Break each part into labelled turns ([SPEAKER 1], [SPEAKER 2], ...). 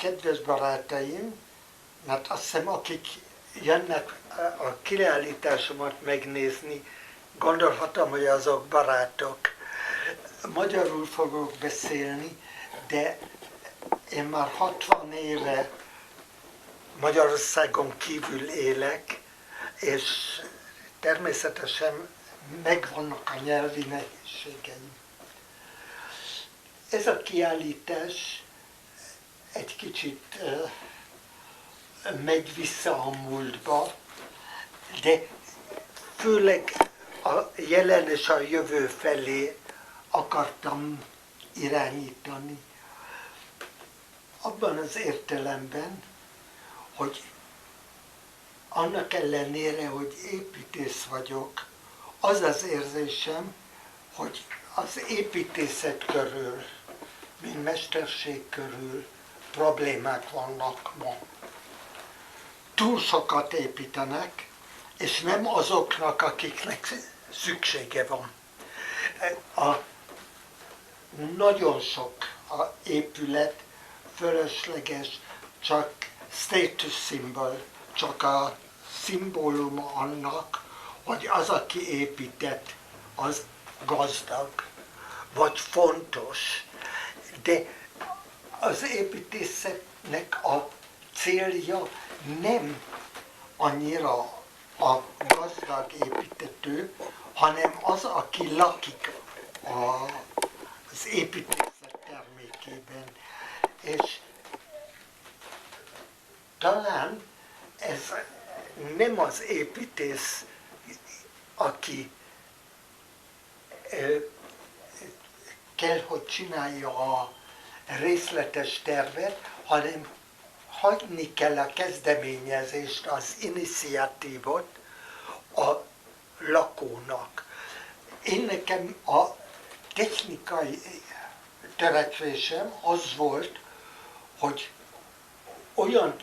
[SPEAKER 1] kedves barátaim, mert azt hiszem, akik jönnek a kiállításomat megnézni, gondolhatom, hogy azok barátok. Magyarul fogok beszélni, de én már 60 éve Magyarországon kívül élek, és természetesen megvannak a nyelvi nehézségeim. Ez a kiállítás egy kicsit megy vissza a múltba, de főleg a jelen és a jövő felé akartam irányítani. Abban az értelemben, hogy annak ellenére, hogy építész vagyok, az az érzésem, hogy az építészet körül, mint mesterség körül problémák vannak ma. Túl sokat építenek, és nem azoknak, akiknek szüksége van. Nagyon sok épület fölösleges, csak status symbol, csak a szimbóluma annak, hogy az, aki épített, az gazdag, vagy fontos. De az építészetnek a célja nem annyira a gazdag építető, hanem az, aki lakik az építészet termékében. És talán ez nem az építész, aki kell, hogy csinálja a részletes tervet, hanem hagyni kell a kezdeményezést, az iniciatívot a lakónak. Én nekem a technikai törekvésem az volt, hogy olyan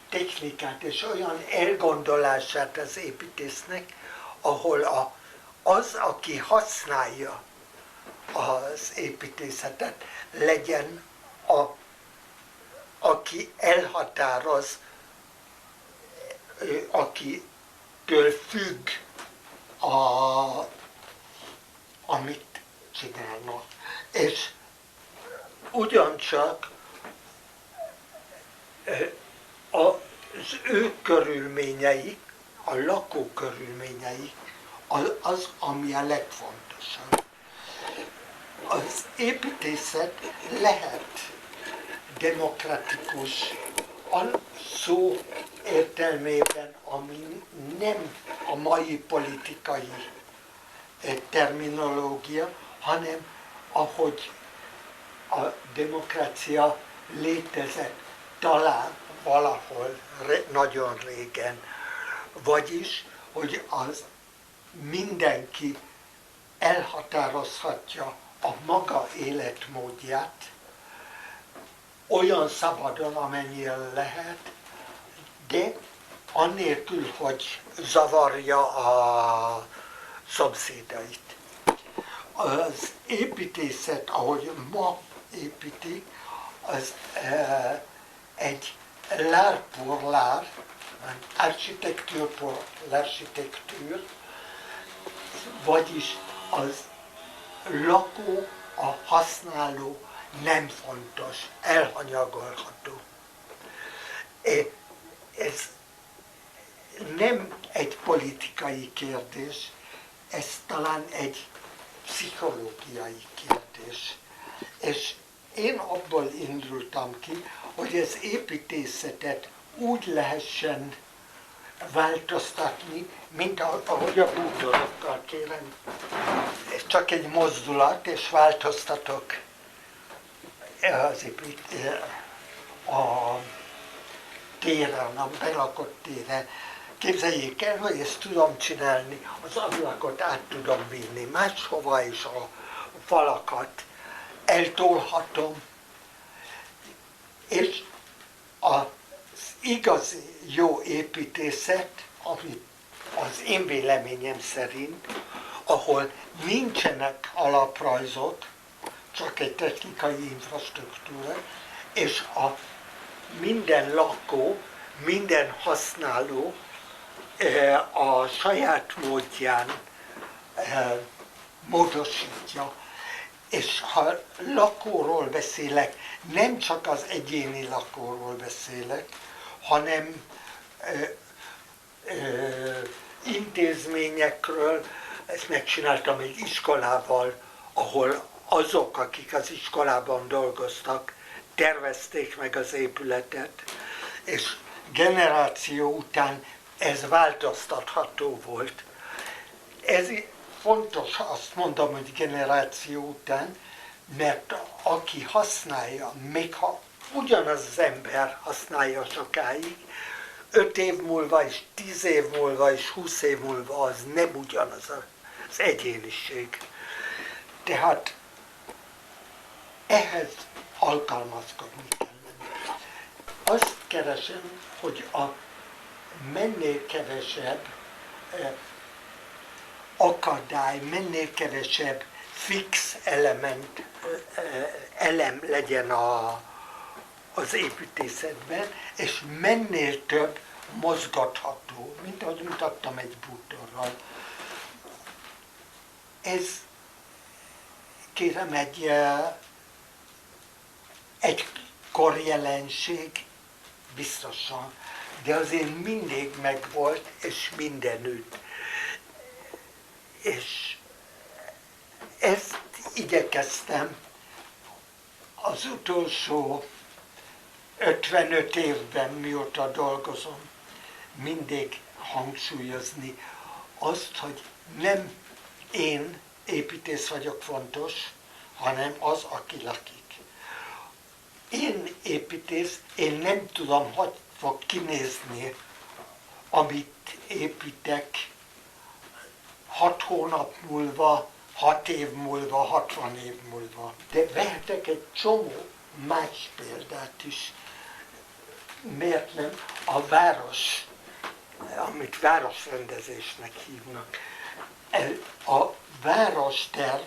[SPEAKER 1] technikát és olyan elgondolását az építésznek, ahol az, aki használja az építészetet, legyen aki elhatároz, akitől függ, amit csinálnak. És ugyancsak az ő körülményeik, a lakó körülményeik, az, ami a legfontosabb. Az építészet lehet demokratikus, a szó értelmében, ami nem a mai politikai terminológia, hanem ahogy a demokrácia létezett talán valahol nagyon régen. Vagyis, hogy az mindenki elhatározhatja a maga életmódját, olyan szabadon, amennyire lehet, de annélkül, hogy zavarja a szomszédait. Az építészet, ahogy ma építik, az egy l'art pour l'art, architecture pour l'architecture, vagyis az lakó, a használó nem fontos, elhanyagolható. Ez nem egy politikai kérdés, ez talán egy pszichológiai kérdés. És én abból indultam ki, hogy az építészetet úgy lehessen változtatni, mint ahogy a bútorokkal, kérem. Ez csak egy mozdulat, és változtatok a téren, a belakott téren. Képzeljék el, hogy ezt tudom csinálni, az ablakot át tudom vinni máshova, és a falakat eltolhatom. És az igazi jó építészet, ami az én véleményem szerint, ahol nincsenek alaprajzok, csak egy technikai infrastruktúra, és minden lakó, minden használó a saját módján módosítja. És ha lakóról beszélek, nem csak az egyéni lakóról beszélek, hanem intézményekről. Ezt megcsináltam egy iskolával, ahol azok, akik az iskolában dolgoztak, tervezték meg az épületet, és generáció után ez változtatható volt. Ez fontos, azt mondom, hogy generáció után, mert aki használja, még ha ugyanaz az ember használja sokáig, 5 év múlva és 10 év múlva és 20 év múlva az nem ugyanaz az egyéniség. Tehát ehhez alkalmazkodni kellene. Azt keresem, hogy a mennél kevesebb akadály, mennél kevesebb fix elem legyen az építészetben, és mennél több mozgatható, mint ahogy mutattam egy bútorral. Ez, kérem, egy korjelenség biztosan, de azért mindig megvolt, és mindenütt. És ezt igyekeztem az utolsó 55 évben, mióta dolgozom, mindig hangsúlyozni azt, hogy nem én építész vagyok fontos, hanem az, aki lakik. Én építész, én nem tudom, hogy fog kinézni, amit építek 6 hónap múlva, 6 év múlva, 60 év múlva. De vehetek egy csomó más példát is. Miért nem? A város, amit városrendezésnek hívnak. A városterv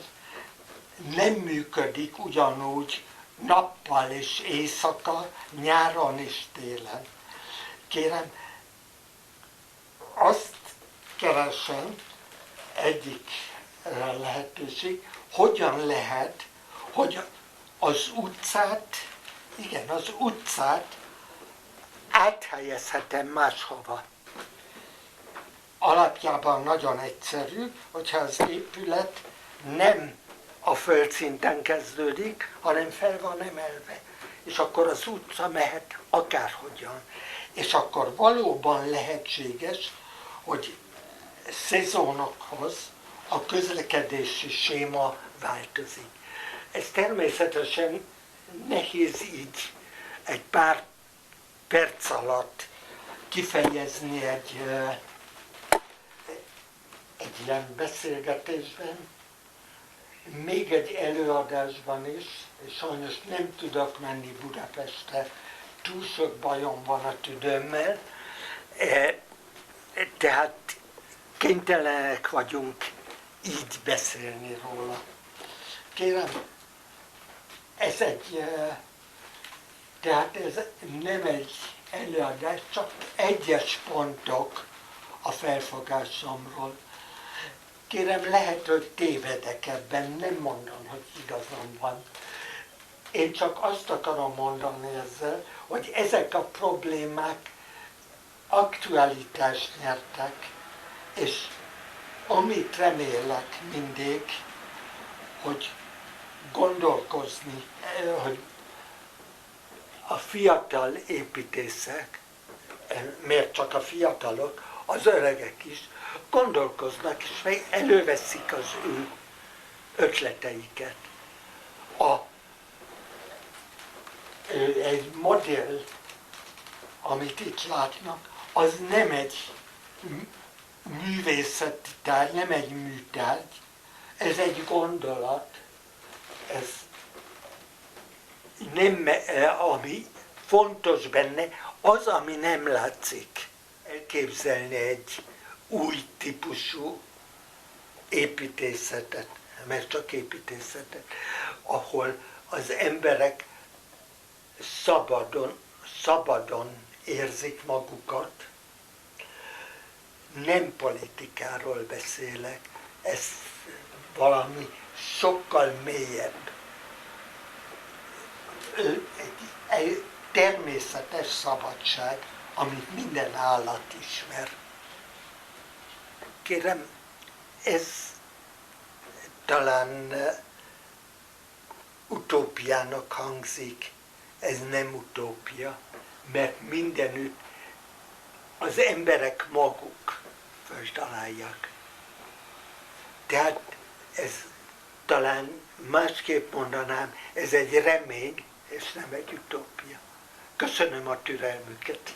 [SPEAKER 1] nem működik ugyanúgy nappal és éjszaka, nyáron és télen. Kérem, azt keresem, egyik lehetőség, hogyan lehet, hogy az utcát áthelyezhetem máshova. Alapjában nagyon egyszerű, hogyha az épület nem a földszinten kezdődik, hanem fel van emelve. És akkor az utca mehet akárhogyan. És akkor valóban lehetséges, hogy szezonokhoz a közlekedési séma változik. Ez természetesen nehéz így egy pár perc alatt kifejezni egy ilyen beszélgetésben, még egy előadásban is, és sajnos nem tudok menni Budapestre, túl sok bajom van a tüdőmmel, tehát kénytelenek vagyunk így beszélni róla. Kérem, tehát ez nem egy előadás, csak egyes pontok a felfogásomról. Kérem, lehet, hogy tévedek ebben, nem mondom, hogy igazam van. Én csak azt akarom mondani ezzel, hogy ezek a problémák aktualitást nyertek, és amit remélek mindig, hogy gondolkozni, hogy a fiatal építészek, miért csak a fiatalok, az öregek is gondolkoznak, és előveszik az ő ötleteiket. Egy modell, amit itt látnak, az nem egy művészeti tárgy, nem egy műtárgy, ez egy gondolat, ez nem, ami fontos benne, az, ami nem látszik. Elképzelni egy új típusú építészetet, mert csak építészetet, ahol az emberek szabadon érzik magukat. Nem politikáról beszélek, ez valami sokkal mélyebb. Egy természetes szabadság, amit minden állat ismer. Kérem, ez talán utópiának hangzik, ez nem utópia, mert mindenütt az emberek maguk feltalálják. Tehát ez talán másképp mondanám, ez egy remény, és nem egy utópia. Köszönöm a türelmüket.